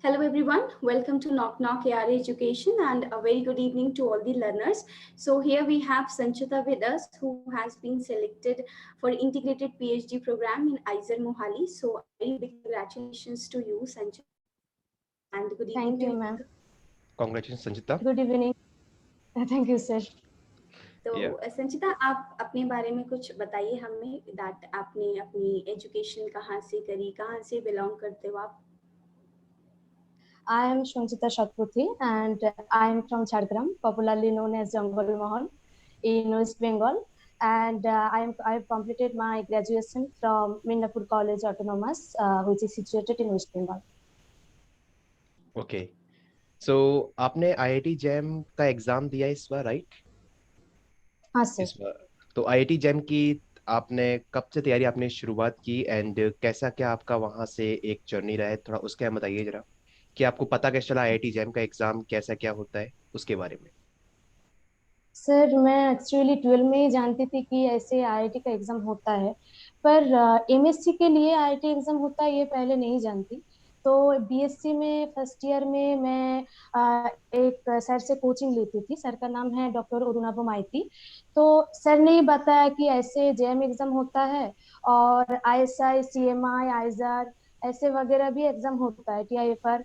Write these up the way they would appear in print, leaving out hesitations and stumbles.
Hello everyone, welcome to Knock Knock ARA Education and a very good evening to all the learners. So here we have Sanchita with us who has been selected for integrated PhD program in ISER Mohali. So a very big congratulations to you Sanchita and good evening Thank to you, you. ma'am. Congratulations, Sanchita. Good evening. Thank you, sir. तो Yeah. संचिता आप अपने बारे में कुछ बताइए हमें that आपने अपनी एजुकेशन कहाँ से करी, कहाँ से बिलोंग करते हो आप? I am Sanchita Shatpathy and I am from Jhargram, popularly known as Jungle Mahal in West Bengal. And I have completed my graduation from Mindapur College Autonomous, which is situated in West Bengal. Okay, so आपने IIT jam का exam दिया इस बार, right? हाँ sir. इस बार तो IIT jam की आपने कब से तैयारी आपने शुरुआत की एंड कैसा क्या आपका वहां से एक जर्नी रहा है, थोड़ा उसके बताइए जरा कि आपको पता कैसे चला आईआईटी जैम का एग्जाम कैसा क्या होता है उसके बारे में। सर मैं एक्चुअली 12 में ही जानती थी कि ऐसे आईआईटी का एग्जाम होता है, पर एमएससी के लिए आईआईटी एग्जाम होता है ये पहले नहीं जानती. तो बीएससी में फर्स्ट ईयर में मैं एक सर से कोचिंग लेती थी. सर का नाम है डॉक्टर अरुणाभ माइती. तो सर ने ही बताया कि ऐसे जेएम एग्जाम होता है और आईएसआई, सीएमआई, आईजार ऐसे वगैरह भी एग्जाम होता है, टीआईएफआर.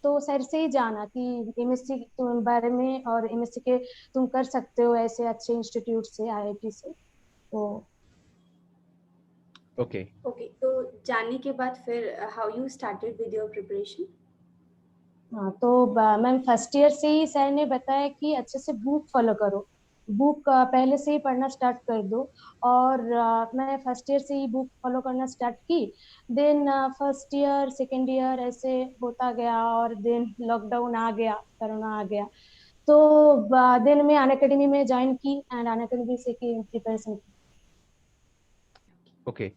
तो सर से ही जाना कि एमएससी के बारे में और एमएससी के तुम कर सकते हो ऐसे अच्छे इंस्टीट्यूट से, आईआईटी से. तो ओके ओके, तो जानने के बाद फिर how you started with your preparation? हाँ, तो मैम फर्स्ट ईयर से ही सर ने बताया कि अच्छे से बुक फॉलो करो, बुक पहले से ही पढ़ना स्टार्ट कर दो. और मैं फर्स्ट ईयर से ही बुक फॉलो करना स्टार्ट की. Then first year second year ऐसे होता गया और देन लॉकडाउन आ गया, कोरोना आ गया. तो देन मैं अनअकैडमी में ज्वाइन की एंड अनअकैडमी से की प्रिपरेशन की. ओके,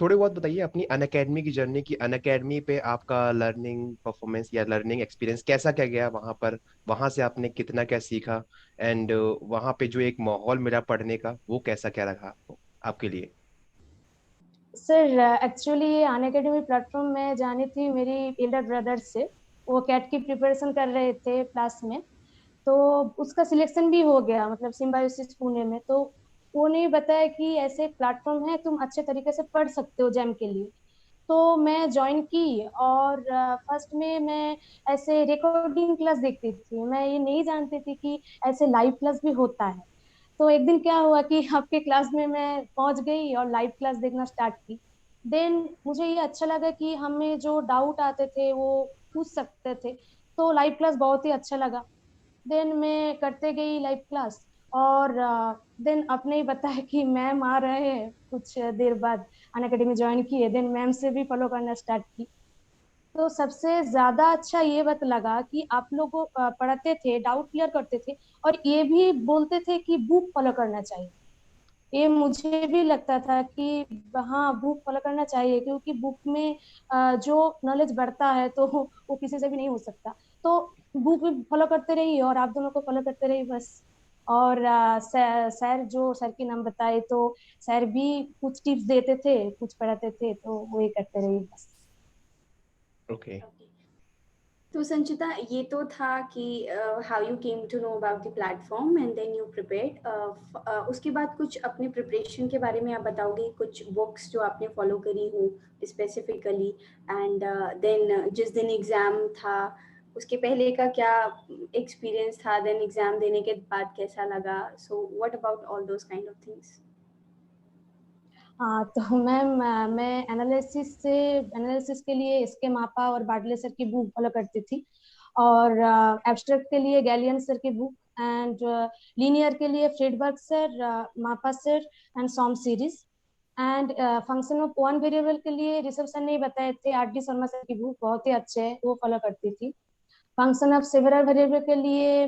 थोड़ी बहुत बताइए अपनी अनअकैडमी की जर्नी की। अनअकैडमी पे आपका लर्निंग परफॉर्मेंस या लर्निंग एक्सपीरियंस कैसा क्या गया वहां पर, वहां से आपने कितना क्या सीखा एंड वहां पे जो एक माहौल मिला पढ़ने का वो कैसा क्या रहा आपको आपके लिए? सर एक्चुअली ये अनअकैडमी प्लेटफॉर्म में जानी थी मेरी एल्डर ब्रदर से. वो कैट की प्रिपरेशन कर रहे थे क्लास में. तो उसका सिलेक्शन भी हो गया, मतलब सिम्बायोसिस पुणे में. तो वो ने बताया कि ऐसे एक प्लेटफॉर्म है, तुम अच्छे तरीके से पढ़ सकते हो जैम के लिए. तो मैं ज्वाइन की और फर्स्ट में मैं ऐसे रिकॉर्डिंग क्लास देखती थी. मैं ये नहीं जानती थी कि ऐसे लाइव क्लास भी होता है. तो एक दिन क्या हुआ कि आपके क्लास में मैं पहुंच गई और लाइव क्लास देखना स्टार्ट की. देन मुझे ये अच्छा लगा कि हमें जो डाउट आते थे वो पूछ सकते थे. तो लाइव क्लास बहुत ही अच्छा लगा. देन मैं करते गई लाइव क्लास. और देन आपने ही बताया कि मैम आ रहे हैं कुछ देर बाद, अनअकैडमी ज्वाइन किए. देन मैम से भी फॉलो करना स्टार्ट की. तो सबसे ज्यादा अच्छा ये बात लगा कि आप लोग पढ़ाते थे, डाउट क्लियर करते थे और ये भी बोलते थे कि बुक फॉलो करना चाहिए. ये मुझे भी लगता था कि हाँ, बुक फॉलो करना चाहिए क्योंकि बुक में जो नॉलेज बढ़ता है तो वो किसी से भी नहीं हो सकता. तो बुक भी फॉलो करते रहिए और आप दोनों को फॉलो करते रहिए बस. और सर जो सर की नाम बताए तो सर भी कुछ टिप्स देते थे, कुछ पढ़ाते थे, तो वही करते रहिए बस. ओके तो संचिता, ये तो था कि how you came to know about the platform and then you prepared. उसके बाद कुछ अपने प्रिपरेशन के बारे में आप बताओगे, कुछ बुक्स जो आपने फॉलो करी हो स्पेसिफिकली, एंड देन जिस दिन एग्जाम था उसके पहले का क्या एक्सपीरियंस था, देन एग्जाम देने के बाद कैसा लगा, so what about all those kind of things? हाँ, तो मैम मैं एनालिसिस के लिए इसके मापा और बाटले सर की बुक फॉलो करती थी. और एब्स्ट्रैक्ट के लिए गैलियन सर की बुक. एंड लीनियर के लिए फ्रीडबर्ग सर, मापा sir and Schaum series. And function of one variable के लिए रिसेप्शन ने बताए थे आर डी शर्मा सर की बुक, बहुत ही अच्छे है, वो फॉलो करती थी. फंक्शन ऑफ सेवरल वेरिएबल के लिए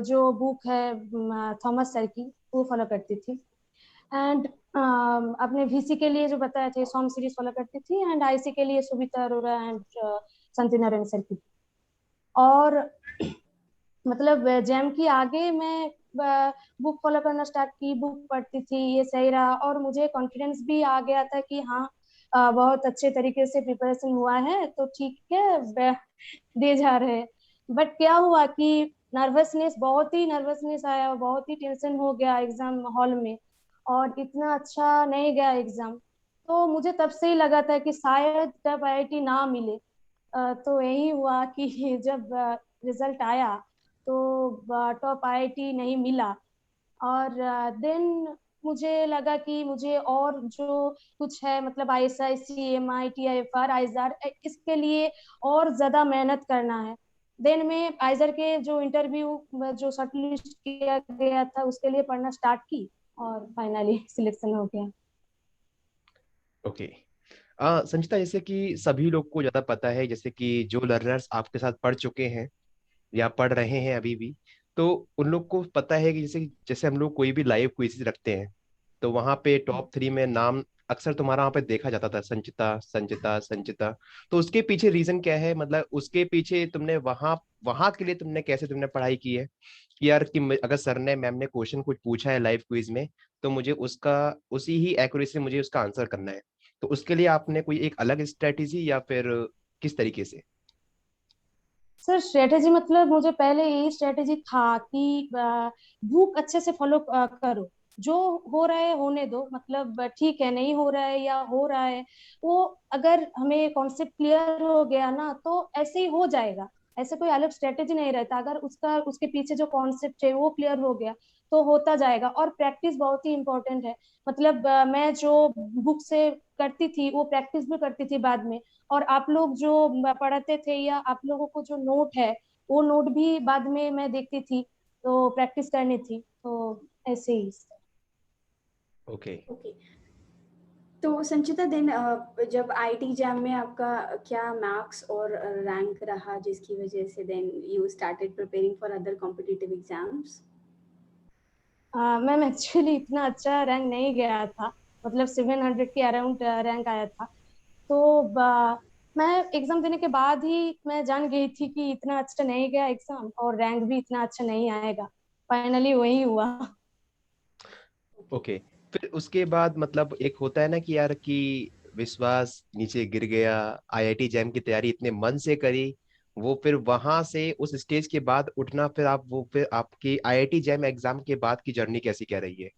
जो बुक है थॉमस सर की, वो फॉलो करती थी. एंड अपने वीसी के लिए जो बताए थे सॉम सीरीज फॉलो करती थी. एंड आईसी के लिए Subita Arora and Shanti Narayan sir की. और मतलब जैम की आगे मैं बुक फॉलो करना स्टार्ट की, बुक पढ़ती थी, ये सही रहा. और मुझे कॉन्फिडेंस भी आ गया था कि हाँ, बहुत अच्छे तरीके से प्रिपरेशन हुआ है, तो ठीक है दे जा रहे हैं। बट क्या हुआ कि नर्वसनेस, बहुत ही नर्वसनेस आया, बहुत ही टेंशन हो गया एग्जाम हॉल में, और इतना अच्छा नहीं गया एग्जाम। तो मुझे तब से ही लगा था कि शायद जब आईआईटी ना मिले, तो यही हुआ कि जब रिजल्ट आया तो टॉप आईआईटी नहीं मिला। और देन मुझे लगा कि मुझे और जो कुछ है, मतलब आईएसआई, सीएमआई, टीआईएफआर, आइजार, इसके लिए और ज्यादा मेहनत करना है। देन मैं आइजर के जो इंटरव्यू जो शॉर्टलिस्ट किया गया था उसके लिए पढ़ना स्टार्ट की, और फाइनली सिलेक्शन हो गया। ओके। संचिता, जैसे कि सभी लोग को ज्यादा पता है, जैसे कि जो लर्नर्स आपके साथ पढ़ चुके हैं या पढ़ रहे हैं अभी भी, तो उन लोग को पता है कि जैसे जैसे हम लोग कोई भी लाइव क्विज रखते हैं तो वहां पे टॉप 3 में नाम अक्सर तुम्हारा वहां पे देखा जाता था, संचिता संचिता संचिता। तो उसके पीछे रीजन क्या है, मतलब उसके पीछे तुमने वहां वहां के लिए तुमने कैसे तुमने पढ़ाई की है कि यार कि अगर सर ने मैम ने क्वेश्चन कुछ पूछा है लाइव क्विज में, तो मुझे उसका उसी ही एक्यूरेसी मुझे उसका आंसर करना है। तो उसके लिए आपने कोई एक अलग स्ट्रेटेजी या फिर किस तरीके से? सर स्ट्रेटेजी मतलब मुझे पहले यही स्ट्रेटेजी था कि बुक अच्छे से फॉलो करो, जो हो रहा है होने दो, मतलब ठीक है, नहीं हो रहा है या हो रहा है, वो अगर हमें कॉन्सेप्ट क्लियर हो गया ना तो ऐसे ही हो जाएगा। ऐसे कोई अलग स्ट्रेटेजी नहीं रहता, अगर उसका उसके पीछे जो कॉन्सेप्ट है वो क्लियर हो गया तो होता जाएगा। और प्रैक्टिस बहुत ही इंपॉर्टेंट है, मतलब मैं जो बुक से करती थी वो प्रैक्टिस भी करती थी बाद में। और आप लोग जो पढ़ाते थे या आप लोगों को जो नोट है वो नोट भी बाद में मैं देखती थी, तो प्रैक्टिस करनी थी, तो ऐसे ही। ओके। ओके। तो संचिता देन जब आईटी एग्जाम में आपका क्या मार्क्स और रैंक रहा जिसकी वजह से then you started preparing for other competitive exams? Ma'am actually इतना अच्छा रैंक नहीं गया था, मतलब 700 के अराउंड रैंक आया था। तो मैं एग्जाम देने के बाद ही मैं जान गई थी कि इतना अच्छा नहीं गया एग्जाम, और रैंक भी इतना अच्छा नहीं आएगा। फाइनली वही हुआ। ओके। फिर उसके बाद मतलब एक होता है ना कि यार कि विश्वास नीचे गिर गया, आईआईटी जैम की तैयारी इतने मन से करी, वो फिर वहां से उस स्टेज के बाद उठना, फिर आप वो फिर आपकी आईआईटी जैम एग्जाम के बाद की जर्नी कैसी क्या रही है?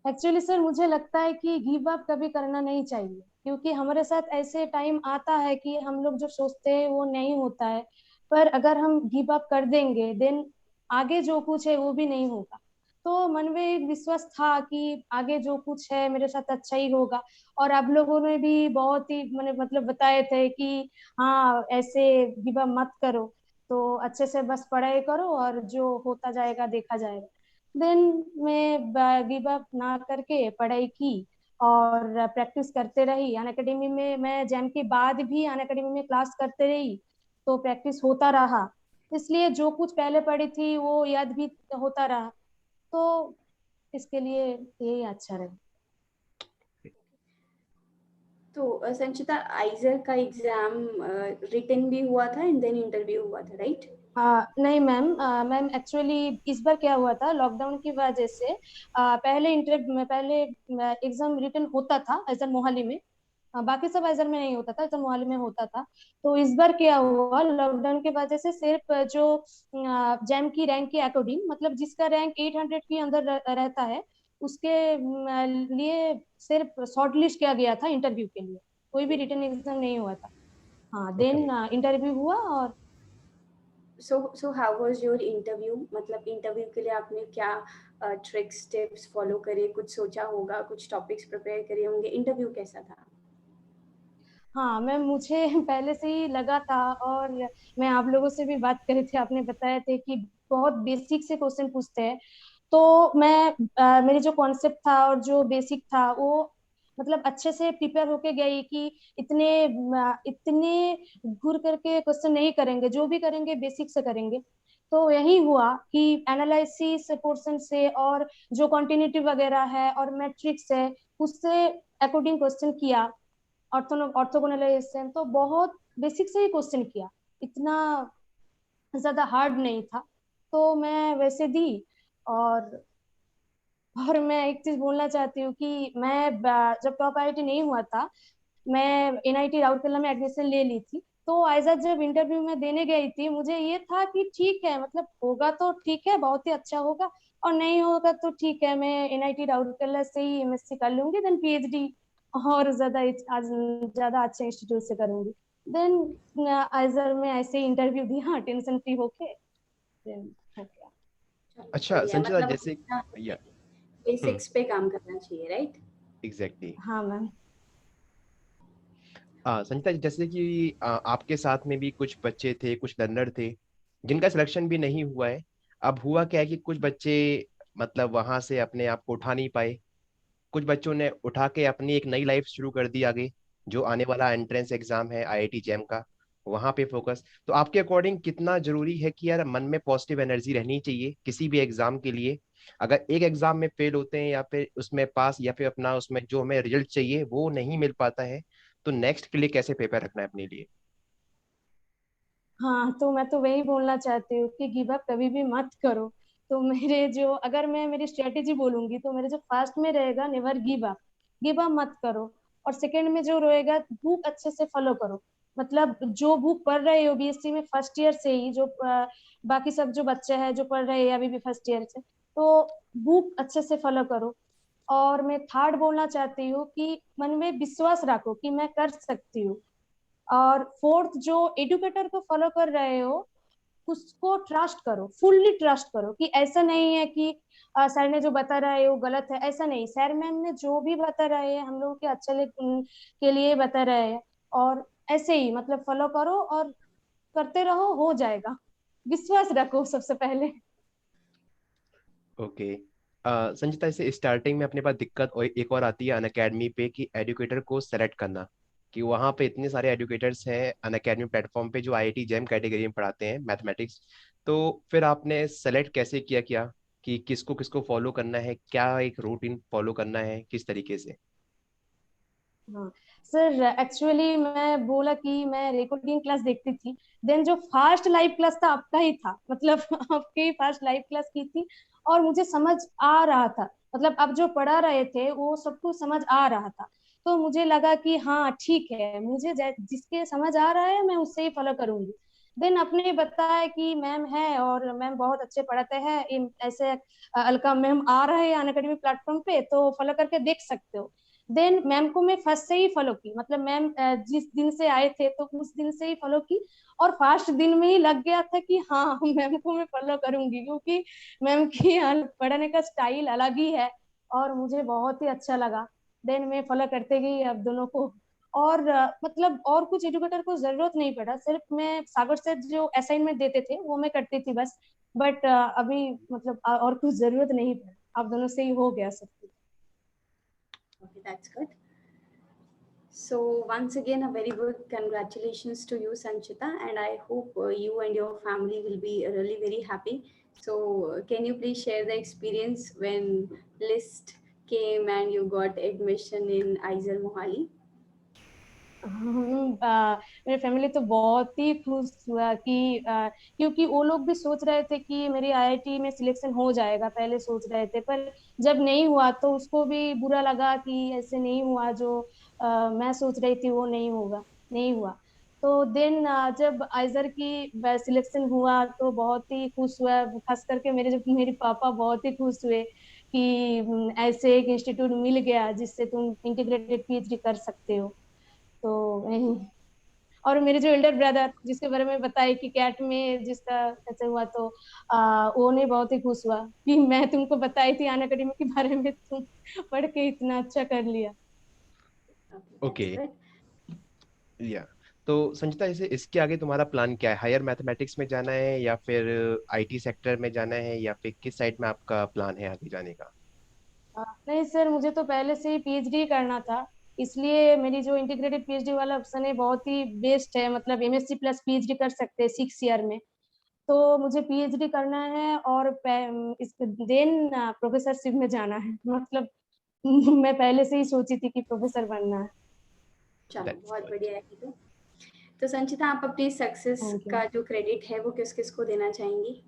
एक्चुअली सर मुझे लगता है कि गिव अप कभी करना नहीं चाहिए, क्योंकि हमारे साथ ऐसे टाइम आता है कि हम लोग जो सोचते हैं वो नहीं होता है। पर अगर हम गिव अप कर देंगे देन आगे जो कुछ है वो भी नहीं होगा। तो मन में एक विश्वास था कि आगे जो कुछ है मेरे साथ अच्छा ही होगा। और आप लोगों ने भी बहुत ही मैंने मतलब बताए थे कि हाँ ऐसे गिव अप मत करो, तो अच्छे से बस पढ़ाई करो और जो होता जाएगा देखा जाएगा। देन मैं गिव अप ना करके पढ़ाई की और प्रैक्टिस करते रही। अन अकेडमी में मैं जैम के बाद भी अन अकेडमी में क्लास करते रही, तो प्रैक्टिस होता रहा। इसलिए जो कुछ पहले पढ़ी थी वो याद भी होता रहा, तो इसके लिए यही अच्छा रहा। तो संचिता आइजर का एग्जाम रिटन भी हुआ था एंड देन इंटरव्यू हुआ था, राइट? नहीं मैम, मैम एक्चुअली इस बार क्या हुआ था, लॉकडाउन की वजह से पहले एग्जाम रिटन होता था एजर मोहाली में। बाकी सब एजर में नहीं होता था, एजर मोहाली में होता था। तो इस बार क्या हुआ, लॉकडाउन की वजह से सिर्फ जो जैम की रैंक के अकॉर्डिंग, मतलब जिसका रैंक 800 के अंदर रहता है उसके लिए सिर्फ शॉर्ट लिस्ट किया गया था इंटरव्यू के लिए। कोई भी रिटन एग्जाम नहीं हुआ था। हाँ ओके। देन इंटरव्यू हुआ। और so how was your interview? मतलब इंटरव्यू के लिए आपने क्या ट्रिक्स टिप्स फॉलो करे, कुछ सोचा होगा, कुछ टॉपिक्स प्रिपेयर करे होंगे, इंटरव्यू कैसा था? हाँ मैम, मुझे पहले से ही लगा था, और मैं आप लोगों से भी बात करी थी, आपने बताया थे कि बहुत बेसिक से क्वेश्चन पूछते हैं। तो मैं मेरी जो कॉन्सेप्ट था और जो बेसिक था वो मतलब अच्छे से प्रिपेयर होके गई कि इतने घूर करके क्वेश्चन नहीं करेंगे, जो भी करेंगे बेसिक से करेंगे। तो यही हुआ कि एनालिसिस पोर्शन से और जो कॉन्टिन्यूटी वगैरह है और मैट्रिक्स है उससे अकॉर्डिंग क्वेश्चन किया। ऑर्थोगोनलाइजेशन तो बहुत बेसिक से ही क्वेश्चन किया, इतना ज्यादा हार्ड नहीं था, तो मैं वैसे दी। और और मैं एक चीज बोलना चाहती हूँ कि मैं जब टॉप आईआईटी नहीं हुआ था, मैं एनआईटी राउरकेला में एडमिशन ले ली थी। तो आयजा जब इंटरव्यू में देने गई थी, मुझे ये था कि ठीक है, मतलब होगा तो ठीक है, बहुत ही अच्छा होगा, और नहीं होगा तो ठीक है, मैं एनआईटी राउरकेला से ही एमएससी कर लूंगी, देन पीएचडी और ज्यादा अच्छे इंस्टीट्यूट से करूंगी। देन आइजर में ऐसे ही इंटरव्यू दिया, टेंशन फ्री होके, देन हो गया। चलो अच्छा बढ़िया, संचिता, मतलब जैसे या हम्म, बेसिक्स पे काम करना चाहिए, राइट? एग्जैक्टली। हाँ मैम। संचिता, जैसे कि आपके साथ में भी कुछ बच्चे थे, कुछ लर्नर थे जिनका सिलेक्शन भी नहीं हुआ है। अब हुआ क्या है कि कुछ बच्चे मतलब वहां से अपने आप को उठा नहीं पाए, कुछ बच्चों ने उठा के अपनी एक नई लाइफ शुरू कर दी आगे, जो आने वाला एंट्रेंस एग्जाम है आईआईटी जैम का, वहां पे फोकस। तो आपके अकॉर्डिंग कितना जरूरी है कि यार मन में पॉजिटिव एनर्जी रहनी चाहिए किसी भी एग्जाम के लिए? अगर एक एग्जाम में फेल होते हैं या फिर उसमें पास, या फिर अपना उसमें जो हमें रिजल्ट चाहिए वो नहीं मिल पाता है, तो नेक्स्ट के लिए कैसे प्रिपेयर रखना है अपने लिए? हाँ, तो मैं तो वही बोलना चाहती हूँ कि गिव अप कभी भी मत करो। तो मेरे जो, अगर मैं मेरी स्ट्रेटेजी बोलूंगी, तो मेरे जो फर्स्ट में रहेगा, never give up, give up मत करो। और सेकंड में जो रहेगा, बुक अच्छे से फॉलो करो। मतलब जो बुक पढ़ रहे हो बीएससी में फर्स्ट ईयर से ही, जो बाकी सब जो बच्चे हैं जो पढ़ रहे हैं अभी भी फर्स्ट ईयर से, तो बुक अच्छे से फॉलो करो। और मैं थर्ड बोलना चाहती हूँ कि मन में विश्वास रखो कि मैं कर सकती हूँ। और फोर्थ, जो एडुकेटर को फॉलो कर रहे हो, उसको ट्रस्ट करो, फुल्ली ट्रस्ट करो, कि ऐसा नहीं है कि सर ने जो बता रहा है वो गलत है, ऐसा नहीं। सर मैम ने जो भी बता रहे हैं हम लोगों के के लिए बता रहे हैं। और ऐसे ही मतलब फॉलो करो और करते रहो, हो जाएगा। विश्वास रखो सबसे पहले। ओके। संचिता, इसे स्टार्टिंग में अपने पास दिक्कत और एक और आती है अन अकेडमी पे, कि एडुकेटर को सेलेक्ट करना, कि वहाँ पे इतने सारे एडुकेटर्स हैं अन अकेडमी प्लेटफॉर्म पे जो आईआईटी जैम कैटेगरी में पढ़ाते हैं मैथमेटिक्स। तो फिर आपने सेलेक्ट कैसे किया क्या, कि किसको किसको फॉलो करना है, क्या एक रूटीन फॉलो करना है, किस तरीके से? हाँ सर, एक्चुअली मैं बोला कि मैं रिकॉर्डिंग क्लास देखती थी। देन जो फर्स्ट लाइव क्लास था आपका ही था, मतलब आपकी फर्स्ट लाइव क्लास की थी। और मुझे समझ आ रहा था, मतलब आप जो पढ़ा रहे थे वो सबको समझ आ रहा था। तो मुझे लगा कि हाँ ठीक है, मुझे जिसके समझ आ रहा है मैं उससे ही फॉलो करूंगी। देन आपने बताया कि मैम है और मैम बहुत अच्छे पढ़ाते हैं, ऐसे अलका मैम आ रहे हैं अनअकैडमी प्लेटफॉर्म पे, तो फॉलो करके देख सकते हो। देन मैम को मैं फर्स्ट से ही फॉलो की, मतलब मैम जिस दिन से आए थे तो उस दिन से ही फॉलो की। और फर्स्ट दिन में ही लग गया था कि हाँ मैम को मैं फॉलो करूंगी, क्योंकि मैम की पढ़ाने का स्टाइल अलग ही है और मुझे बहुत ही अच्छा लगा। देन मैं फॉलो करते गई अब दोनों को। और मतलब और कुछ एजुकेटर को जरूरत नहीं पड़ा, सिर्फ मैं सागर से जो असाइनमेंट देते थे वो मैं करती थी बस। बट अभी मतलब और कुछ जरूरत नहीं पड़ा, आप दोनों से ही हो गया सब कुछ। Okay, that's good. So once again, a very good congratulations to you, Sanchita, and I hope you and your family will be really very happy. So can you please share the experience when list came and you got admission in Aizer Mohali? मेरे family तो बहुत ही खुश हुआ कि क्योंकि वो लोग भी सोच रहे थे कि मेरी आईआईटी में सिलेक्शन हो जाएगा, पहले सोच रहे थे, पर जब नहीं हुआ तो उसको भी बुरा लगा कि ऐसे नहीं हुआ, जो मैं सोच रही थी वो नहीं होगा, नहीं हुआ। तो देन जब आइजर की सिलेक्शन हुआ तो बहुत ही खुश हुआ, खास करके मेरे पापा बहुत ही खुश हुए कि ऐसे एक इंस्टीट्यूट मिल गया जिससे तुम इंटीग्रेटेड पीएचडी कर सकते हो। तो वही। और मेरे जो एल्डर ब्रदर जिसके बारे में बताया कि कैट में जिसका ऐसे हुआ, तो वो नहीं बहुत ही खुश हुआ कि मैं तुमको बताई थी अन अकेडमी के बारे में, तुम पढ़ के इतना अच्छा कर लिया। Okay, that's okay. good. या तो संचिता, इसे इसके आगे तुम्हारा प्लान क्या है? हायर मैथमेटिक्स में जाना है या फिर आईटी सेक्टर में जाना है, या फिर किस साइड में आपका प्लान है आगे जाने का? नहीं सर, मुझे तो पहले से ही पीएचडी करना था, इसलिए मेरी जो इंटीग्रेटेड पीएचडी वाला ऑप्शन है बहुत ही बेस्ट है, मतलब एमएससी प्लस पीएचडी कर सकते हैं 6 ईयर में। तो मुझे पीएचडी करना है और इस देन प्रोफेसरशिप में जाना है, मतलब मैं पहले से ही सोची थी कि प्रोफेसर बनना है। चलो दैट्स बहुत गुड। बढ़िया है। तो संचिता, आप अपनी सक्सेस थैंक यू। का जो क्रेडिट है वो किस किस को देना चाहेंगी?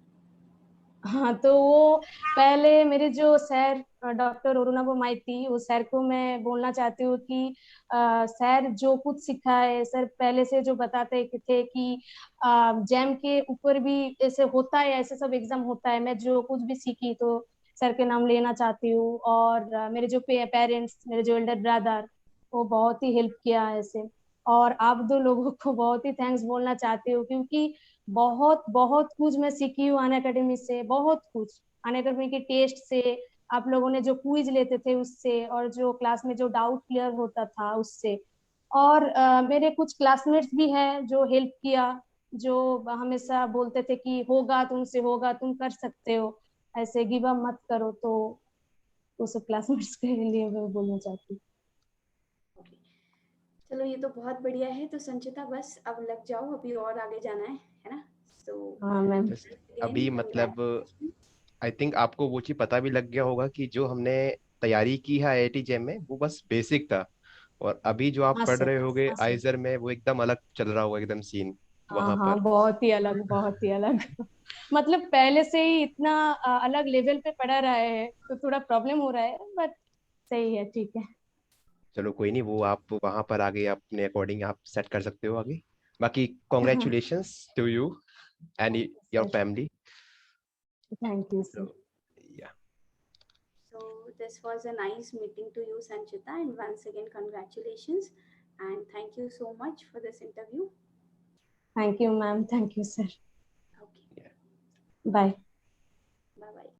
हाँ, तो वो पहले मेरे जो सर डॉक्टर अरुणा माइती, उस सर को मैं बोलना चाहती हूँ कि सर जो कुछ सिखाए, सर पहले से जो बताते थे कि जैम के ऊपर भी ऐसे होता है, ऐसे सब एग्जाम होता है, मैं जो कुछ भी सीखी तो सर के नाम लेना चाहती हूँ। और मेरे जो पेरेंट्स, मेरे जो एल्डर ब्रदर, वो बहुत ही हेल्प किया ऐसे। और आप दो लोगों को बहुत ही थैंक्स बोलना चाहती हूँ, क्योंकि बहुत बहुत कुछ मैं सीखी हूँ अन अकेडमी से, बहुत कुछ। अन अकेडमी के टेस्ट से, आप लोगों ने जो क्विज लेते थे उससे, और जो क्लास में जो डाउट क्लियर होता था उससे। और मेरे कुछ क्लासमेट्स भी हैं जो हेल्प किया, जो हमेशा बोलते थे कि होगा तुमसे, होगा, तुम कर सकते हो, ऐसे गिव अप मत करो। तो उस क्लासमेट्स के लिए मैं बोलना चाहती हूँ। ओके, चलो ये तो बहुत बढ़िया है। तो संचिता बस अब लग जाओ, अभी और आगे जाना है ना? सो हाँ मैम। जस्ट अगेन अभी मतलब कंग्रेचुलेशन। आई थिंक आपको वो चीज पता भी लग गया होगा कि जो हमने तैयारी की है आईआईटी जेम में वो बस बेसिक था, और अभी जो आप हाँ पढ़ सर। रहे होगे हाँ सर। आइजर में वो एकदम अलग चल रहा होगा, एकदम सीन हाँ वहां हाँ, पर। बहुत ही अलग, बहुत ही अलग। मतलब पहले से ही इतना अलग लेवल पे पढ़ा रहा है, तो थोड़ा प्रॉब्लम हो रहा है, बट सही है, ठीक है। चलो कोई नहीं, वो आप वहां पर आगे अपने अकॉर्डिंग आप सेट कर सकते हो आगे। बाकी congratulations to you and thank you your sir. Family. Thank you sir. So, yeah. So this was a nice meeting to you, Sanchita, and once again congratulations and thank you so much for this interview. Thank you ma'am, thank you sir. Okay, bye. bye bye.